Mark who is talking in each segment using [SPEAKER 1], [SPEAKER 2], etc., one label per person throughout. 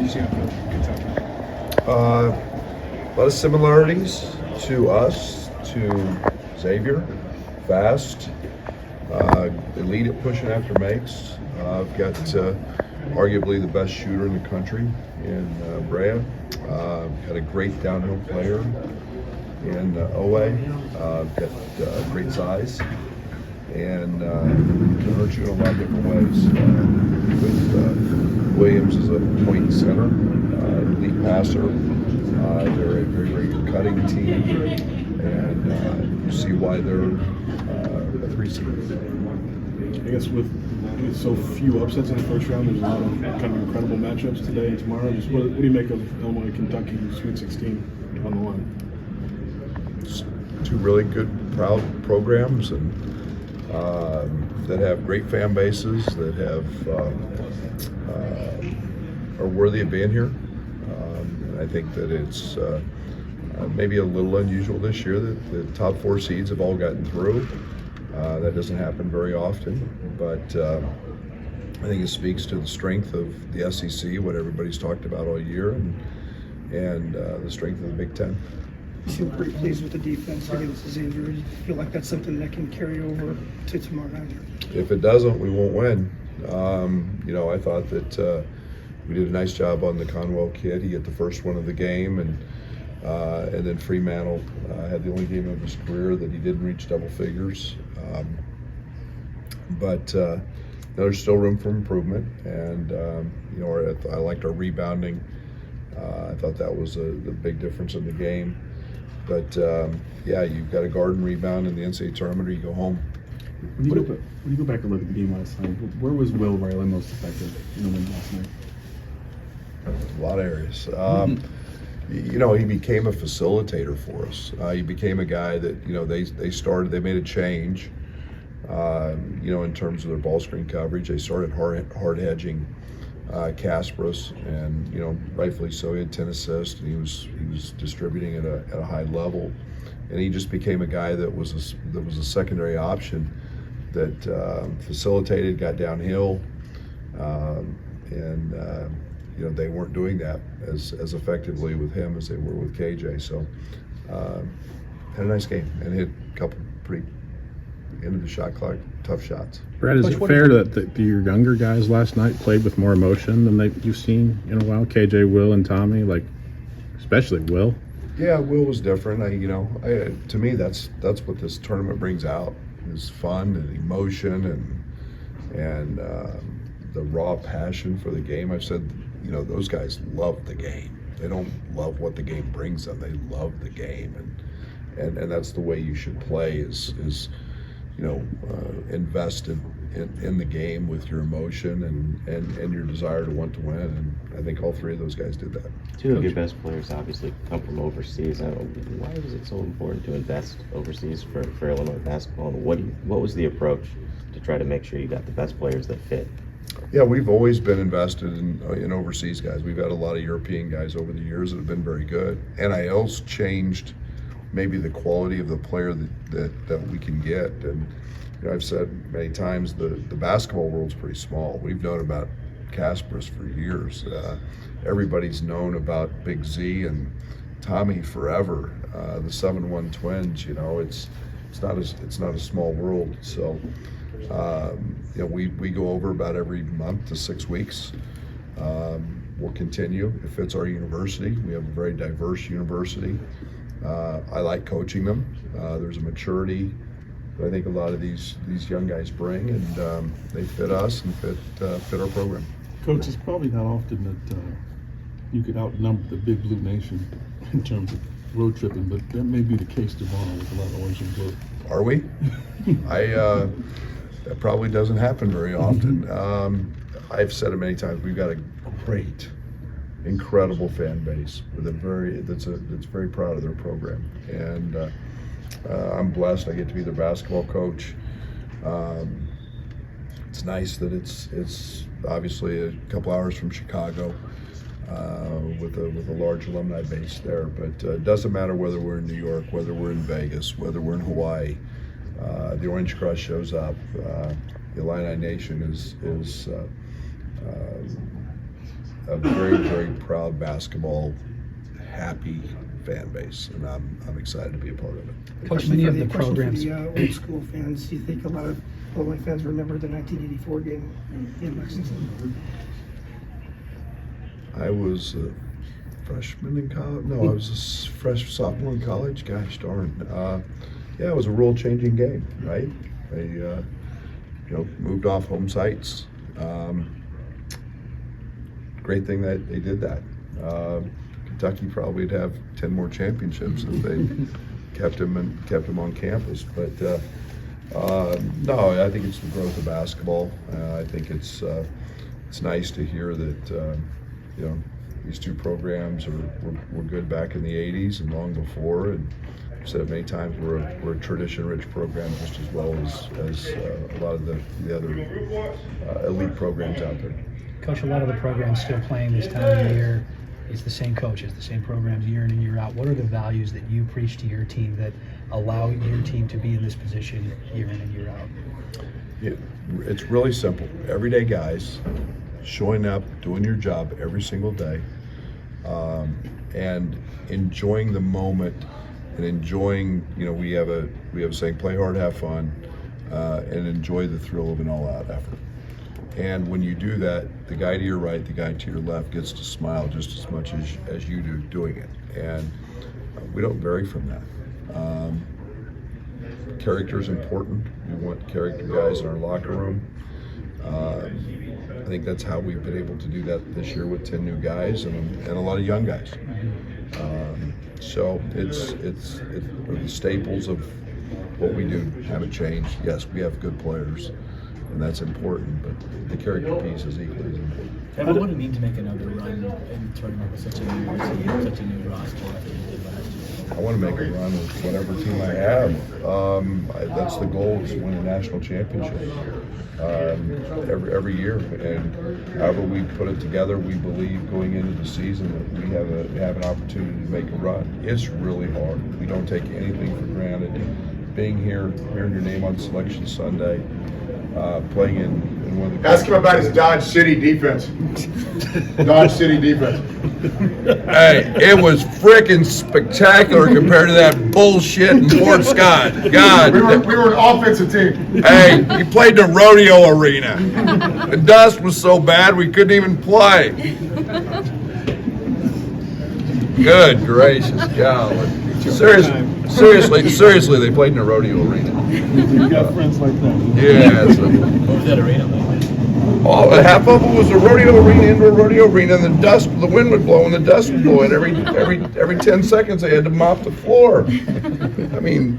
[SPEAKER 1] you see out of Kentucky?
[SPEAKER 2] A lot of similarities to us, to Xavier, fast, elite at pushing after makes. I've got arguably the best shooter in the country in Brad. Got a great downhill player in Owe. Got great size. And can hurt you in a lot of different ways. With Williams as a point center, elite passer. They're a very, very good cutting team, and you see why they're a 3 seed.
[SPEAKER 1] I guess with so few upsets in the first round, there's a lot of kind of incredible matchups today and tomorrow. Just what do you make of Illinois, Kentucky, Sweet 16 on the line?
[SPEAKER 2] It's 2 really good, proud programs, and that have great fan bases, that have are worthy of being here. And I think that it's maybe a little unusual this year that the top 4 seeds have all gotten through. That doesn't happen very often, but I think it speaks to the strength of the SEC, what everybody's talked about all year, and the strength of the Big Ten.
[SPEAKER 3] You seem pretty pleased with the defense against Xavier. You feel like that's something that can carry over to tomorrow night?
[SPEAKER 2] If it doesn't, we won't win. I thought that we did a nice job on the Conwell kid. He hit the first one of the game, and then Fremantle had the only game of his career that he didn't reach double figures. But there's still room for improvement, and I liked our rebounding. I thought that was the big difference in the game. But you've got to guard and rebound in the NCAA tournament, or you go home.
[SPEAKER 1] When you go back and look at the game last night, where was Will Riley most effective in the win last night?
[SPEAKER 2] A lot of areas. He became a facilitator for us. He became a guy that they made a change. In terms of their ball screen coverage, they started hard hedging Kasparas, and rightfully so. He had 10 assists, and he was distributing at a high level, and he just became a guy that was a secondary option that facilitated, got downhill, and they weren't doing that as effectively with him as they were with KJ. So had a nice game and hit a couple pretty into the shot clock, tough shots.
[SPEAKER 4] Brad, is it fair that your younger guys last night played with more emotion than you've seen in a while? KJ, Will, and Tommy, especially Will.
[SPEAKER 2] Yeah, Will was different. To me, that's what this tournament brings out: is fun and emotion and the raw passion for the game. I've said, those guys love the game. They don't love what the game brings them. They love the game, and that's the way you should play. Is invest in the game with your emotion and your desire to want to win, and I think all 3 of those guys did that.
[SPEAKER 5] 2 of your best players obviously come from overseas. Why was it so important to invest overseas for Illinois basketball, and what was the approach to try to make sure you got the best players that fit?
[SPEAKER 2] Yeah, we've always been invested in overseas guys. We've had a lot of European guys over the years that have been very good. NIL's changed maybe the quality of the player that we can get. And I've said many times the basketball world's pretty small. We've known about Kasparas for years. Everybody's known about Big Z and Tommy forever. The 7-1 twins. It's not a small world. So we go over about every month to 6 weeks. We'll continue. It fits our university. We have a very diverse university. I like coaching them. There's a maturity that I think a lot of these young guys bring, and they fit us and fit our program.
[SPEAKER 1] Coach, it's probably not often that you could outnumber the Big Blue Nation in terms of road tripping, but that may be the case tomorrow with a lot of orange and blue.
[SPEAKER 2] Are we? That probably doesn't happen very often. I've said it many times. We've got a great, incredible fan base with that's very proud of their program, and I'm blessed. I get to be their basketball coach. It's nice that it's obviously a couple hours from Chicago, with a large alumni base there. But it doesn't matter whether we're in New York, whether we're in Vegas, whether we're in Hawaii. The Orange Crush shows up. The Illini Nation a very, very proud basketball, happy fan base, and I'm excited to be a part of it.
[SPEAKER 3] Question
[SPEAKER 6] many
[SPEAKER 3] for
[SPEAKER 6] of
[SPEAKER 3] the
[SPEAKER 6] the
[SPEAKER 3] question for
[SPEAKER 6] programs-
[SPEAKER 3] the old school fans. Do you think a lot of Illinois fans remember the 1984 game in Lexington?
[SPEAKER 2] I was a freshman in college. No, I was a fresh sophomore in college. Gosh darn. Yeah, it was a rule-changing game, right? They, moved off home sites. Great thing that they did that. Kentucky probably would have 10 more championships if they kept him on campus. But no, I think it's the growth of basketball. I think it's nice to hear that these two programs were good back in the 80s and long before. And I've said it many times, we're a tradition-rich program just as well as a lot of the other elite programs out there.
[SPEAKER 6] Coach, a lot of the programs still playing this time of year. It's the same coaches, the same programs year in and year out. What are the values that you preach to your team that allow your team to be in this position year in and year out?
[SPEAKER 2] It's really simple. Everyday guys showing up, doing your job every single day, and enjoying the moment and enjoying, we have a saying, play hard, have fun, and enjoy the thrill of an all-out effort. And when you do that, the guy to your right, the guy to your left gets to smile just as much as you do doing it. And we don't vary from that. Character is important. We want character guys in our locker room. I think that's how we've been able to do that this year with 10 new guys and a lot of young guys. So it's the staples of what we do haven't changed. Yes, we have good players, and that's important, but the character piece is equally as important.
[SPEAKER 7] And what would it mean to make another run in the tournament with such a new roster after you did last year?
[SPEAKER 2] I want to make a run with whatever team I have. That's the goal, is to win a national championship every year. And however we put it together, we believe going into the season that we have an opportunity to make a run. It's really hard. We don't take anything for granted. Being here, hearing your name on Selection Sunday, playing in one of the...
[SPEAKER 8] Ask him about his Dodge City defense. Dodge City defense.
[SPEAKER 2] Hey, it was freaking spectacular compared to that bullshit in Fort Scott. God.
[SPEAKER 8] We were an offensive team.
[SPEAKER 2] Hey, you played in a rodeo arena. The dust was so bad we couldn't even play. Good gracious, golly. Seriously, they played in a rodeo arena.
[SPEAKER 1] You got friends like that.
[SPEAKER 2] Yeah.
[SPEAKER 7] What was that arena like?
[SPEAKER 2] Half of it was a rodeo arena, indoor rodeo arena, and the wind would blow and the dust would blow, and every 10 seconds they had to mop the floor. I mean,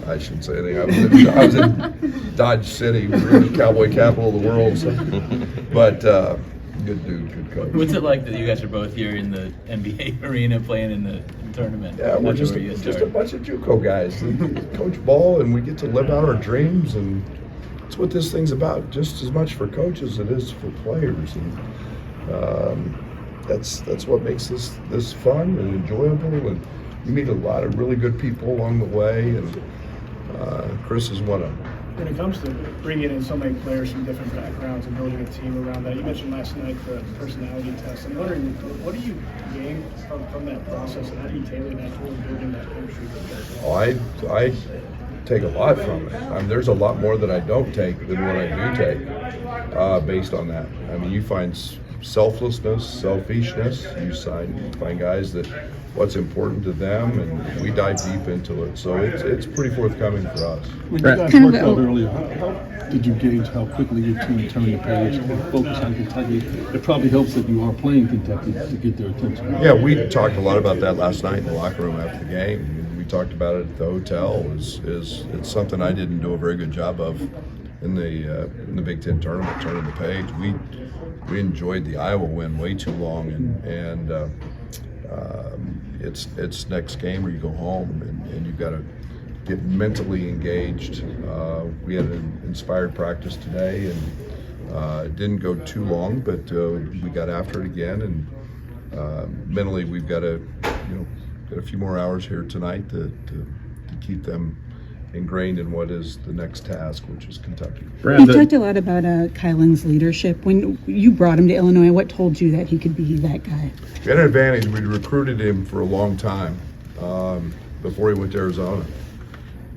[SPEAKER 2] I shouldn't say anything. I was in Dodge City, we were the cowboy capital of the world. So. But good dude, good coach.
[SPEAKER 7] What's it like that you guys are both here in the NBA arena playing in the tournament?
[SPEAKER 2] Yeah, we're
[SPEAKER 7] That's
[SPEAKER 2] just
[SPEAKER 7] where you
[SPEAKER 2] a
[SPEAKER 7] start.
[SPEAKER 2] bunch of JUCO guys that coach ball, and we get to live out our dreams, and that's what this thing's about, just as much for coaches as it is for players. And that's what makes this fun and enjoyable, and you meet a lot of really good people along the way, and Chris is one of them.
[SPEAKER 9] When it comes to bringing in so many players from different backgrounds and building a team around that, you mentioned last night the personality test. I'm wondering, what do you gain from that process, and how do you tailor that toward building that chemistry?
[SPEAKER 2] Oh, I take a lot from it. I mean, there's a lot more that I don't take than what I do take based on that. I mean, you find selflessness, selfishness. You find guys that what's important to them, and we dive deep into it. So it's pretty forthcoming for us.
[SPEAKER 1] When you guys worked out earlier, how did you gauge how quickly your team turned the page and focus on Kentucky? It probably helps that you are playing Kentucky to get their attention.
[SPEAKER 2] Yeah, we talked a lot about that last night in the locker room after the game. We talked about it at the hotel. It's something I didn't do a very good job of in the Big Ten tournament, turning the page. We enjoyed the Iowa win way too long, and it's next game or you go home, and you've got to get mentally engaged. We had an inspired practice today, and it didn't go too long, but we got after it again, and mentally we've got to get a few more hours here tonight to keep them ingrained in what is the next task, which is Kentucky.
[SPEAKER 4] Brad,
[SPEAKER 10] You talked a lot about Kylan's leadership. When you brought him to Illinois, what told you that he could be that guy?
[SPEAKER 2] We had an advantage. We recruited him for a long time before he went to Arizona.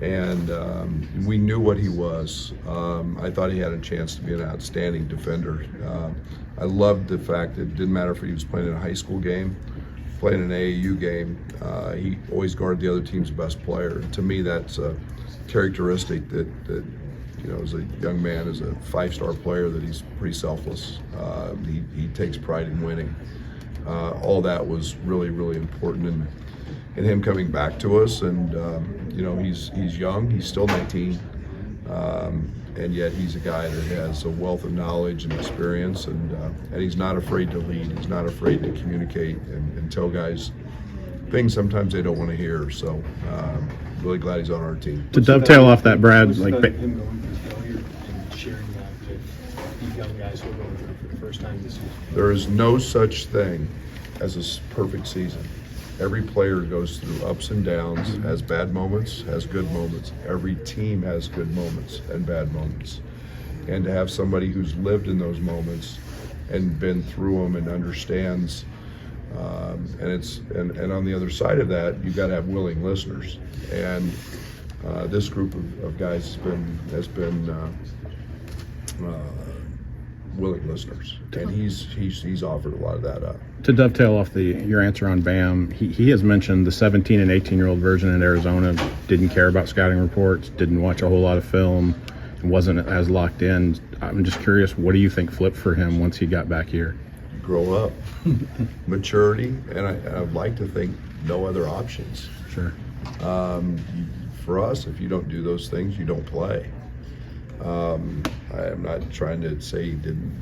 [SPEAKER 2] And we knew what he was. I thought he had a chance to be an outstanding defender. I loved the fact that it didn't matter if he was playing in a high school game, playing an AAU game, he always guarded the other team's best player. And to me, that's a characteristic that you know, as a young man, as a five-star player, that he's pretty selfless. He takes pride in winning. All that was really, really important in him coming back to us. And you know, he's young, he's still 19, and yet he's a guy that has a wealth of knowledge and experience, and he's not afraid to lead. He's not afraid to communicate and tell guys things sometimes they don't want to hear. So really glad he's on our team.
[SPEAKER 4] To dovetail off that, Brad, like
[SPEAKER 11] him going through failure and sharing that with these young guys who are going through it for the first time this season.
[SPEAKER 2] There is no such thing as a perfect season. Every player goes through ups and downs, has bad moments, has good moments. Every team has good moments and bad moments. And to have somebody who's lived in those moments and been through them and understands, and on the other side of that, you've got to have willing listeners. And this group of guys has been willing listeners, and he's offered a lot of that up.
[SPEAKER 4] to dovetail off your answer on Bam, he has mentioned the 17 and 18-year-old version in Arizona didn't care about scouting reports, didn't watch a whole lot of film, and wasn't as locked in. I'm just curious, what do you think flipped for him once he got back here?
[SPEAKER 2] Grow up, maturity, and I'd like to think no other options.
[SPEAKER 4] Sure.
[SPEAKER 2] For us, if you don't do those things, you don't play. I'm not trying to say he didn't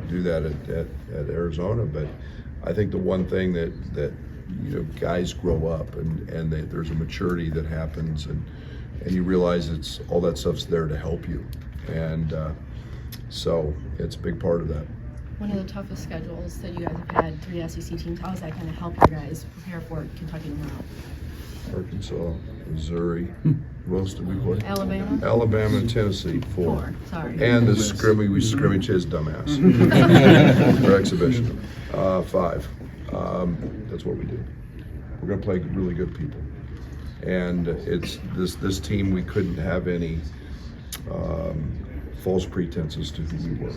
[SPEAKER 2] do that at Arizona, but I think the one thing that you know, guys grow up and there's a maturity that happens, and you realize it's all that stuff's there to help you, and so it's a big part of that.
[SPEAKER 12] One of the toughest schedules that you guys have had, 3 SEC teams. How does that kind of help you guys prepare for Kentucky tomorrow?
[SPEAKER 2] Arkansas, Missouri, what else did we play?
[SPEAKER 12] Alabama
[SPEAKER 2] and Tennessee, 4.
[SPEAKER 12] Sorry.
[SPEAKER 2] And we scrimmage his dumbass. Or exhibition. 5. That's what we do. We're going to play really good people. And it's this team, we couldn't have any false pretenses to who we were.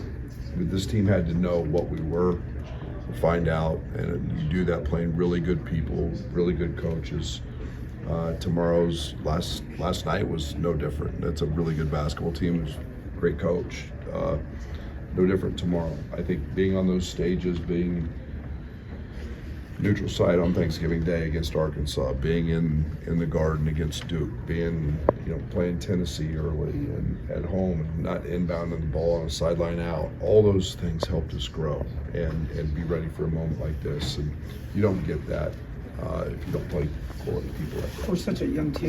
[SPEAKER 2] This team had to know what we were, find out, and you do that playing really good people, really good coaches. Tomorrow's last night was no different. That's a really good basketball team. It was a great coach. No different tomorrow. I think being on those stages, being neutral site on Thanksgiving Day against Arkansas, being in the Garden against Duke, being, you know, playing Tennessee early and at home and not inbounding the ball on a sideline out, all those things helped us grow and be ready for a moment like this. And you don't get that if you don't play quality people like that.
[SPEAKER 3] We're such a young team.